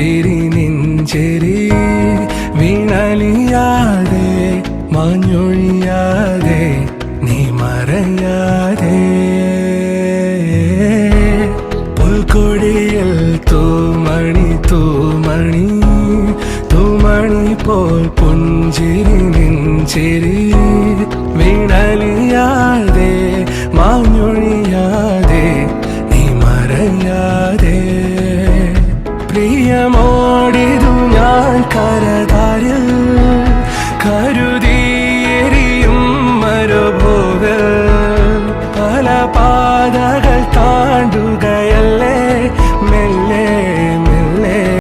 പുഞ്ചിരി നെഞ്ചേരി വീണലിയാതെ മാഞ്ഞൊഴിയാതെ നീ മറയാതെ പുൽക്കൊടിയിൽ തൂമണി തൂമണി തൂമണി പോൽ പുഞ്ചിരി നെഞ്ചേരി വീണലിയാതെ മാഞ്ഞൊഴിയാതെ നീ മറയാതെ പ്രിയമോടിതു ഞാൻ കരതാരിൽ കരുതിയെരിയും മരുഭോഗ പല പാതകൾ